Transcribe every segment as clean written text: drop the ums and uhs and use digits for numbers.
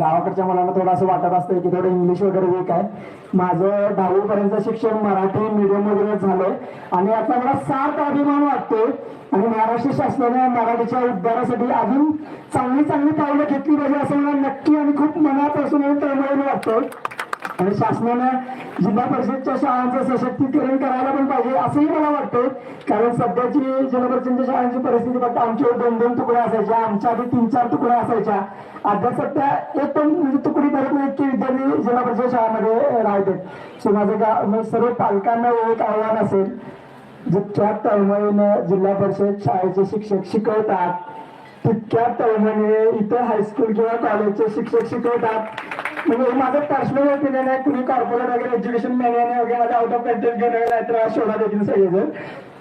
गावाकडच्या मुलांना थोडं असं वाटत असतं की थोडं इंग्लिश वगैरे वीक आहे. माझं 10वी पर्यंत शिक्षण मराठी मीडियम वगैरे झालंय आणि आता मला सार्थ अभिमान वाटतो आणि महाराष्ट्र शासनाने मराठीच्या उद्धारासाठी अजून चांगली चांगली पावलं घेतली पाहिजे असं मला नक्की आणि खूप मनापासून तळमळीने वाटतं. आणि शासनानं जिल्हा परिषदच्या शाळांचं सशक्तीकरण करायला पण पाहिजे असंही मला वाटतं. कारण सध्याची जिल्हा परिषदेच्या शाळांची परिस्थिती फक्त आमच्या 2-2 तुकड्या असायच्या, आमच्या आधी 3-4 तुकड्या असायच्या. आता सध्या एक पण म्हणजे तुकडी भरत नाही की विद्यार्थी जिल्हा परिषद शाळामध्ये राहते. सो माझं सर्व पालकांना एक आव्हान असेल, जितक्या तळमळीनं जिल्हा परिषद शाळेचे शिक्षक शिकवतात तितक्या तळमळीने इतर हायस्कूल किंवा कॉलेजचे शिक्षक शिकवतात. म्हणजे माझं पर्सनल ओपिनियन आहे. कुणी कॉर्पोरेट वगैरे एज्युकेशन मॅन्याने वगैरे माझ्या आउट ऑफ कंटेंट घेणं नाही तर शोधा देतील सगळेजण.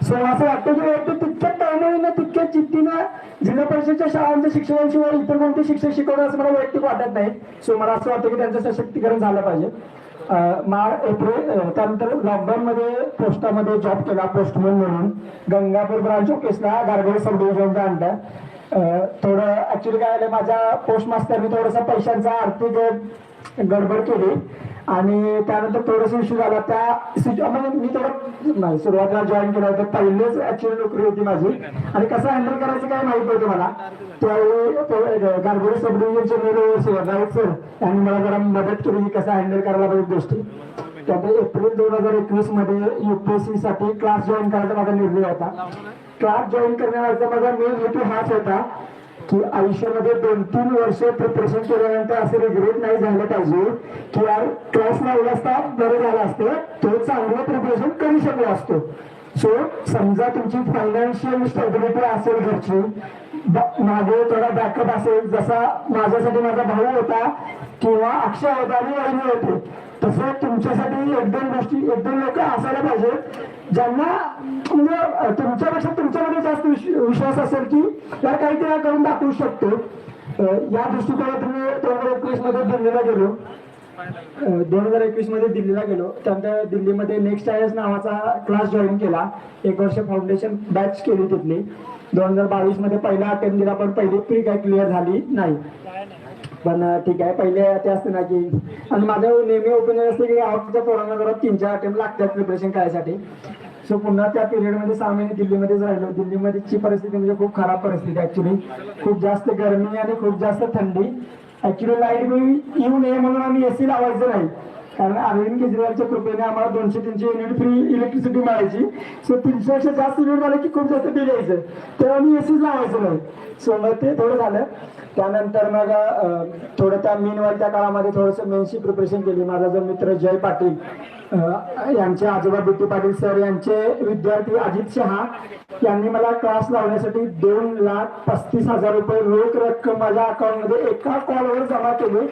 सो असं वाटतं की तितक्या तळमळीनं तितक्या जिद्दीनं जिल्हा परिषदच्या शाळांच्या शिक्षकांशिवाय इतर कोणते शिक्षक शिकवणं असं मला वैयक्तिक वाटत नाही. सो मला असं वाटतं की त्यांचं सशक्तीकरण झालं पाहिजे. त्यानंतर लॉकडाऊन मध्ये पोस्टामध्ये जॉब केला पोस्टमन म्हणून गंगापूर ब्रांच ऑफिसला गारगोळे सब डिव्हिजनचा अंडर. थोडं ऍक्च्युली काय झालं, माझ्या पोस्ट मास्टरने थोडंसं पैशांचा आर्थिक गडबड केली आणि त्यानंतर थोडंसं इश्यू झाला. म्हणजे मी थोडं नाही सुरुवातीला जॉईन केलं होतं, पहिलेच ऍक्च्युली नोकरी होती माझी आणि कसं हँडल करायचं काय माहित नव्हतं मला. त्यावेळी गारगोळे सब डिव्हिजनचे मेल राऊत सर यांनी मला जरा मदत केली की कसं हँडल करायला पाहिजे गोष्टी. त्यामुळे एप्रिल 2021 मध्ये युपीएससी साठी क्लास जॉईन करायचा माझा निर्णय होता. क्लास जॉईन करण्याचा माझा मेन हेतू हाच होता की आयुष्यामध्ये 2-3 वर्ष प्रिपरेशन केल्यानंतर असं रिग्रेट नाही झालं पाहिजे की यार क्लास लावला असता बरं झालं असतं, तो चांगलं प्रिपरेशन करू शकलो असतो. सो समजा तुमची फायनान्शियल स्टेबिलिटी असेल घरची, मागे थोडा बॅकअप असेल, जसा माझ्यासाठी माझा भाऊ होता किंवा अक्षय होता आणि वहिनी होते, तसं तुमच्यासाठी 1-2 गोष्टी 1-2 लोक असायला पाहिजेत ज्यांना म्हणजे तुमच्यापेक्षा तुमच्यामध्ये जास्त विश्वास असेल की यार काहीतरी करून दाखवू शकतो. या दृष्टिकोनातून मी 2021 मध्ये दिल्लीला गेलो. 2021 मध्ये दिल्लीला गेलो. त्यानंतर दिल्लीमध्ये नेक्स्ट आयएस नावाचा क्लास जॉईन केला. 1 वर्ष फाउंडेशन बॅच केली तिथली. 2022 मध्ये पहिला अटेम्प्ट दिला पण पहिली प्री काय क्लिअर झाली नाही. पण ठीक आहे, पहिले ते असते ना की आणि माझं नेहमी ओपिनियन असते की आवडच्या पोरांना जरा 3-4 अटेम्प्ट लागतात प्रिपरेशन करायसाठी. सो पुन्हा त्या पिरियडमध्ये 6 महिने दिल्लीमध्येच राहिलो. दिल्लीमध्येची परिस्थिती म्हणजे खूप खराब परिस्थिती ऍक्च्युली. खूप जास्त गरमी आणि खूप जास्त थंडी. ऍक्च्युली लाईट बिल येऊ नये म्हणून आम्ही एसी लावायचं नाही, कारण अरविंद केजरीवालच्या कृपेने आम्हाला 200-300 युनिट फ्री इलेक्ट्रिसिटी मिळायची. सो 300 पेक्षा जास्त युनिट झाले की खूप जास्त बिल यायचं, तेव्हा आम्ही एसीच लावायचं नाही. सो मग ते थोडं झालं. त्यानंतर मग थोडं त्या मीनवाल त्या काळामध्ये थोडंसं मेन्सची प्रिपरेशन केली. माझा जो मित्र जय पाटील यांचे आजोबा बीटी पाटील सर यांचे विद्यार्थी अजित शहा यांनी मला क्लास लावण्यासाठी 2,35,000 रुपये रोख रक्कम माझ्या अकाउंटमध्ये एका कॉलवर जमा केली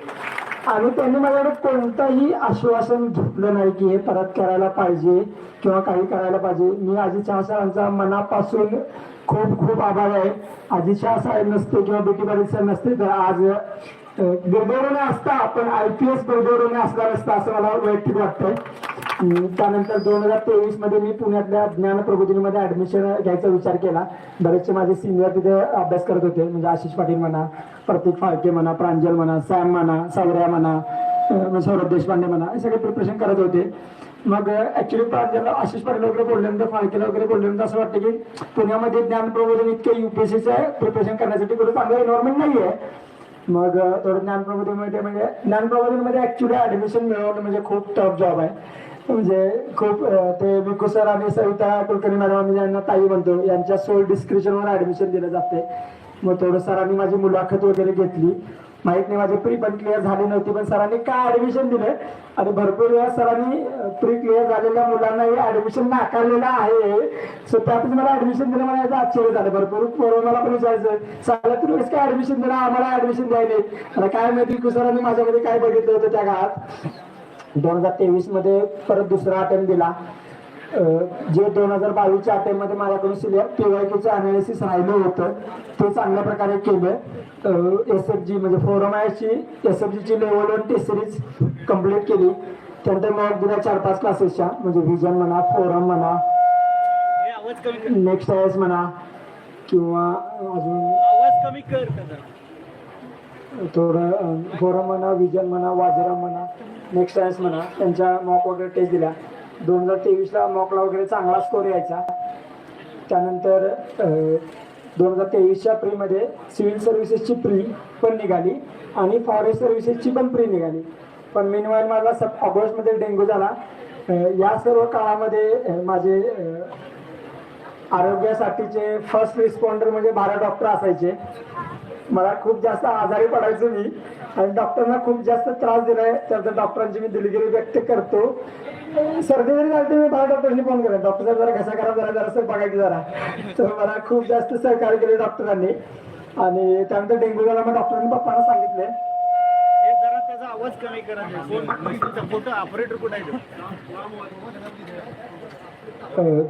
आणि त्यांनी माझ्याकडे कोणतंही आश्वासन घेतलं नाही की हे परत करायला पाहिजे किंवा काही करायला पाहिजे. मी अजित शहा सरांचा मनापासून खूप खूप आभार आहे. अजित शहा साहेब नसते किंवा बीटी पाटील सर नसते तर आज बेदोरोने असता, पण IPS बेदोरोने असला नसता असं मला वैयक्तिक वाटतंय. त्यानंतर 2023 मध्ये मी पुण्यातल्या ज्ञान प्रबोधिनीमध्ये ऍडमिशन घ्यायचा विचार केला. बरेचसे माझे सिनियर तिथे अभ्यास करत होते, म्हणजे आशिष पाटील म्हणा, प्रतीक फाळके म्हणा, प्रांजल म्हणा, सॅम म्हणा, सौर्या म्हणा, सौरभ देशपांडे म्हणा, हे सगळे प्रिपरेशन करत होते. मग ऍक्च्युली प्रांजलला आशिष पाटील वगैरे बोलल्यानंतर फाळकेला वगैरे बोलल्यानंतर असं वाटतं की पुण्यामध्ये ज्ञान प्रबोधन इतके UPSCचं प्रिपरेशन करण्यासाठी कुठे चांगलं एन्व्हायरमेंट नाही आहे. मग थोडं ज्ञानप्रबोधीमध्ये म्हणजे ज्ञानप्रबोधीमध्ये ऍक्च्युली ऍडमिशन मिळवणं म्हणजे खूप टफ जॉब आहे. म्हणजे खूप ते विकू सर आणि सविता कुलकर्णी मॅडम आम्ही ज्यांना ताई म्हणतो यांच्या सोल डिस्क्रिप्शनवर ऍडमिशन दिलं जाते. मग थोडं सरांनी माझी मुलाखत वगैरे घेतली. माहित नाही माझी प्री पण क्लिअर झाली नव्हती, पण सरांनी काय ऍडमिशन दिलं आणि भरपूर वेळा सरांनी प्री क्लिअर झालेल्या मुलांनाही ऍडमिशन नाकारलेलं आहे. सो त्यातच मला ऍडमिशन दिलं, मला याचं आश्चर्य झालं. भरपूर कोरोनाला पण विचारायचं साला तुम्ही कसं काय ऍडमिशन दिलं, आम्हाला ऍडमिशन द्यायला. आता काय माहिती सरांनी माझ्यामध्ये काय बघितलं होतं त्या काळात. 2023 मध्ये परत दुसरा अटेम्प्ट दिला. जे 2022च्या अटेम्प्ट मध्ये माझ्याकडून PYQचं अनालिसिस राहिलं होतं ते चांगल्या प्रकारे केलं. SFG म्हणजे फोरमायची SFGची लेवल 1 टेस्ट सिरीज कम्प्लीट केली. त्यानंतर मग दिल्या 4-5 क्लासेसच्या, म्हणजे व्हिजन म्हणा, फोरम म्हणा, नेक्स्ट आयएस म्हणा किंवा अजून थोडं फोरम म्हणा, विजन म्हणा, वाजरा म्हणा, नेक्स्ट सायन्स म्हणा, त्यांच्या मॉक वगैरे टेस्ट दिल्या. 2023ला मॉकला वगैरे चांगला स्कोर यायचा. त्यानंतर 2023च्या प्रीमध्ये सिव्हिल सर्व्हिसेसची प्री पण निघाली आणि फॉरेस्ट सर्व्हिसेसची पण प्री निघाली. पण मीनवाईल मला ऑगस्टमध्ये डेंग्यू झाला. या सर्व काळामध्ये माझे आरोग्यासाठीचे फर्स्ट रिस्पॉन्डर म्हणजे 12 डॉक्टर असायचे. मला खूप जास्त आजारी पडायचो मी आणि डॉक्टरांना खूप जास्त त्रास दिलाय. त्यानंतर डॉक्टरांची मी दिलगिरी व्यक्त करतो. सर्दी जरी झाली मी 12 डॉक्टरांनी फोन केला, डॉक्टर जरा घसा खराब झाला, जरासं बघायचं जरा. तर मला खूप जास्त सहकार्य केले डॉक्टरांनी. आणि त्यानंतर डेंग्यू झाला, मग डॉक्टरांनी पप्पांना सांगितले त्याचा आवाज कमी करा. फोटो ऑपरेटर कुठे आहे?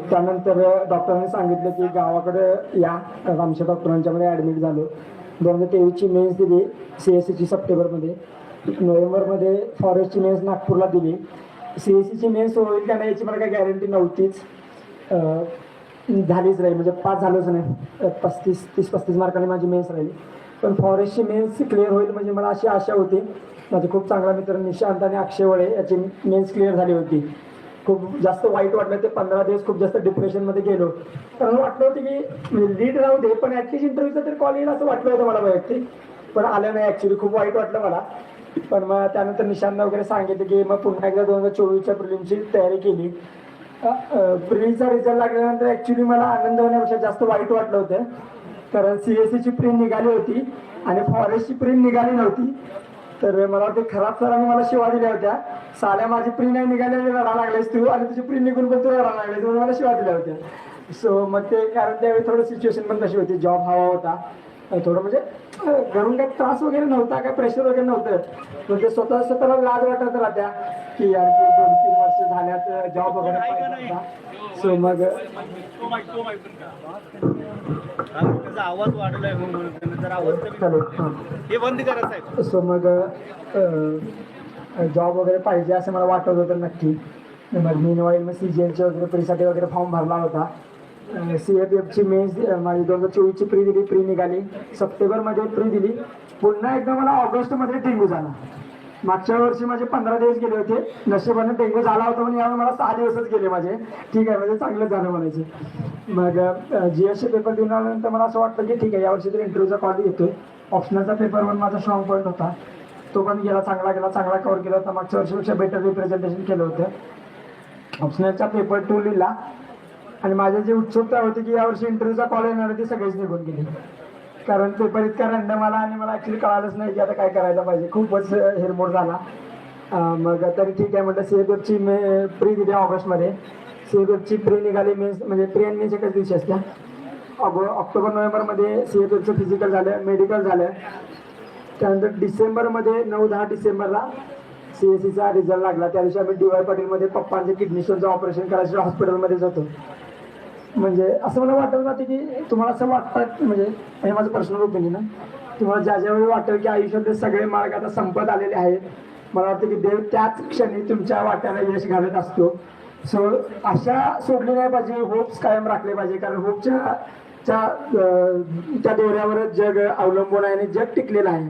त्यानंतर डॉक्टरांनी सांगितलं की गावाकडे या. आमच्या डॉक्टरांच्यामध्ये ॲडमिट झालो. 2023ची मेन्स दिली CSCची सप्टेंबरमध्ये. नोव्हेंबरमध्ये फॉरेस्टची मेन्स नागपूरला दिली. CSCची मेन्स होईल का नाही याची मला काही गॅरंटी नव्हतीच. झालीच राहील, म्हणजे पास झालोच नाही. 30-35 मार्कांनी माझी मेन्स राहिली. पण फॉरेस्टची मेन्स क्लिअर होईल म्हणजे मला अशी आशा होती. माझे खूप चांगला मित्र निशांत आणि अक्षय वळे याची मेन्स क्लिअर झाली होती. खूप जास्त वाईट वाटलं. ते 15 दिवस खूप जास्त डिप्रेशनमध्ये गेलो. कारण वाटलं होतं की लीड राहू दे, पण ॲटलिस्ट इंटरव्ह्यूचं तरी कॉल येईल असं वाटलं होतं मला वैयक्तिक. पण आलं नाही. ॲक्च्युली खूप वाईट वाटलं मला. पण मग त्यानंतर निशांत वगैरे सांगितलं की मग पुन्हा एकदा 2024च्या प्रिलिमची तयारी केली. प्रिलिमचा रिझल्ट लागल्यानंतर ॲक्च्युली मला आनंद होण्यापेक्षा जास्त वाईट वाटलं होतं. कारण CSCची प्री निघाली होती आणि फॉरेस्टची प्री निघाली नव्हती. तर मला वाटतं खराब सरांनी मला शिवा दिल्या होत्या. साल्या माझी प्री नाही निघाली, रडा लागलेस तू, आणि तुझी प्री निघून पण तू रडा लागलेस, म्हणून मला शिवा दिल्या होत्या. सो मग ते कारण त्यावेळी थोडं सिच्युएशन पण तशी होती. जॉब हवा होता थोडं, म्हणजे घरून काही त्रास वगैरे नव्हता, काय प्रेशर वगैरे नव्हतं. पण ते स्वतःला लाज वाटत राहत्या की यार 2-3 वर्ष झाल्यात जॉब वगैरे पाहिजे होता. सो मग त्याचा आवाज वाढलाय म्हणून जरा आवाज चालेल. हे बंद करा साहेब. सो मग जॉब वगैरे पाहिजे असं मला वाटत होतं नक्की. मग मीनवाईल मग CGLचे वगैरे प्रीसाठी वगैरे फॉर्म भरला होता. CFFची मेन्स माझी 2024ची प्री निघाली. सप्टेंबरमध्ये प्री दिली. पुन्हा एकदा मला ऑगस्टमध्ये डेंग्यू झाला. मागच्या वर्षी माझे 15 दिवस गेले होते. नशिबाने डेंग्यू झाला होता पण यावेळी मला 6 दिवसच गेले माझे. ठीक आहे, म्हणजे चांगलं झालं म्हणायचे. मग GSचे पेपर देऊन आल्यानंतर मला असं वाटलं की ठीक आहे, यावर्षी तरी इंटरव्ह्यूचा कॉल येतोय. ऑप्शनलचा पेपर पण माझा स्ट्रॉंग पॉईंट होता. तो पण गेला, चांगला कव्हर केला होता. मागच्या वर्षीपेक्षा बेटर रिप्रेझेंटेशन केलं होतं. ऑप्शनलचा पेपर 2 लिहिला आणि माझी जी उत्सुकता होती की यावर्षी इंटरव्ह्यूचा कॉल येणार ती सगळीच निघून गेली. कारण पेपर इतका रँडम आला आणि मला ॲक्च्युली कळालंच नाही की आता काय करायला पाहिजे. खूपच हेरमोड झाला. मग तरी ठीक आहे म्हटलं. CFFची प्री दिली ऑगस्टमध्ये. CFFची प्री निघाली. मेन्स म्हणजे प्री आणि मेन्स एकाच दिवशी असत्या. ऑक्टोबर-नोव्हेंबरमध्ये CFFचं फिजिकल झालं, मेडिकल झालं. त्यानंतर डिसेंबरमध्ये 9-10 डिसेंबरला CSCचा रिझल्ट लागला. त्या दिवशी आम्ही DY पाटीलमध्ये पप्पांचे किडनी स्टोनचं ऑपरेशन करायचं हॉस्पिटलमध्येच होतो. म्हणजे असं मला वाटत जाते की तुम्हाला असं वाटतं, म्हणजे हे माझं पर्सनल ओपिनियन आहे, तुम्हाला ज्यावेळी वाटेल की आयुष्यातले सगळे मार्ग आता संपत आलेले आहेत, मला वाटतं की देव त्याच क्षणी तुमच्या वाट्याला यश घालत असतो. सो आशा सोडली नाही पाहिजे, होप्स कायम राखले पाहिजे. कारण होपच्या त्या दोऱ्यावरच जग अवलंबून आहे आणि जग टिकलेलं आहे.